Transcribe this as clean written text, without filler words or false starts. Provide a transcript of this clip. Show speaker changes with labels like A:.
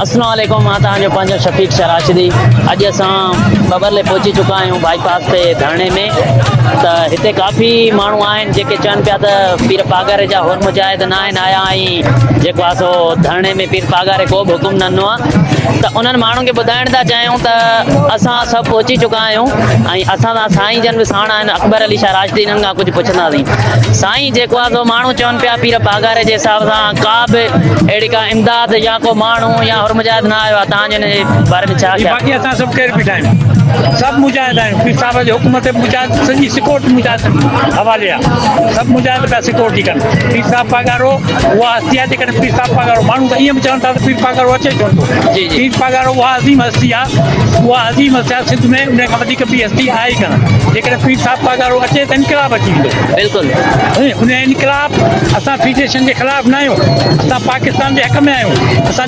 A: अस्सलाम वालेकुम, मां तव्हांजो पंहिंजो शफ़ीक शराशदी। अॼु असां बबरले पहुची चुका आहियूं बाईपास ते धरणे में। त हिते काफ़ी माण्हू आहिनि जेके चवनि पिया त पीर पागारे जा हुर मुजाहिद न आहिनि आया ऐं जेको आहे सो धरणे में पीर पागारे को बि हुकुम न ॾिनो आहे। त उन्हनि माण्हुनि खे ॿुधाइण था चाहियूं त असां सभु पहुची चुका आहियूं ऐं असां सां साईं जन बि साण आहिनि। अकबर अली शाह राशदी इन्हनि खां कुझु पुछंदासीं। साईं, जेको आहे सो माण्हू चवनि पिया पीर पागारे जे हिसाब सां का बि अहिड़ी का इमदाद या को माण्हू या हुर मुजाहिद न आयो आहे, तव्हांजे हिन जे बारे में छा ख़्यालु?
B: बाक़ी असां सभु केर बीठा आहियूं, सभु मुजाहिद आहियूं। पीर साहिब जे हुकुम ते मुजाहिद सॼी सिकोट मुजाहिद हवाले आहे। सभु मुजाहिद पिया सिकोट थी कनि। पीर साहिब पागारो उहा हस्ती आहे जेकॾहिं पीर साहिब पागारो माण्हू त ईअं बि चवनि था त पीर पागारो अचे छो नथो।
A: जी जी।
B: पीर पागारो उहा अज़ीम हस्ती आहे, उहा अज़ीम हस्ती आहे सिंध में, उन खां वधीक ॿी हस्ती आहे ई कान। जेकॾहिं पीर साहिब पागारो अचे त इनकलाब अची वेंदो।
A: बिल्कुलु।
B: उन इनकलाब असां फीडेशन जे ख़िलाफ़ न आहियूं, असां पाकिस्तान जे हक़ में आहियूं। असां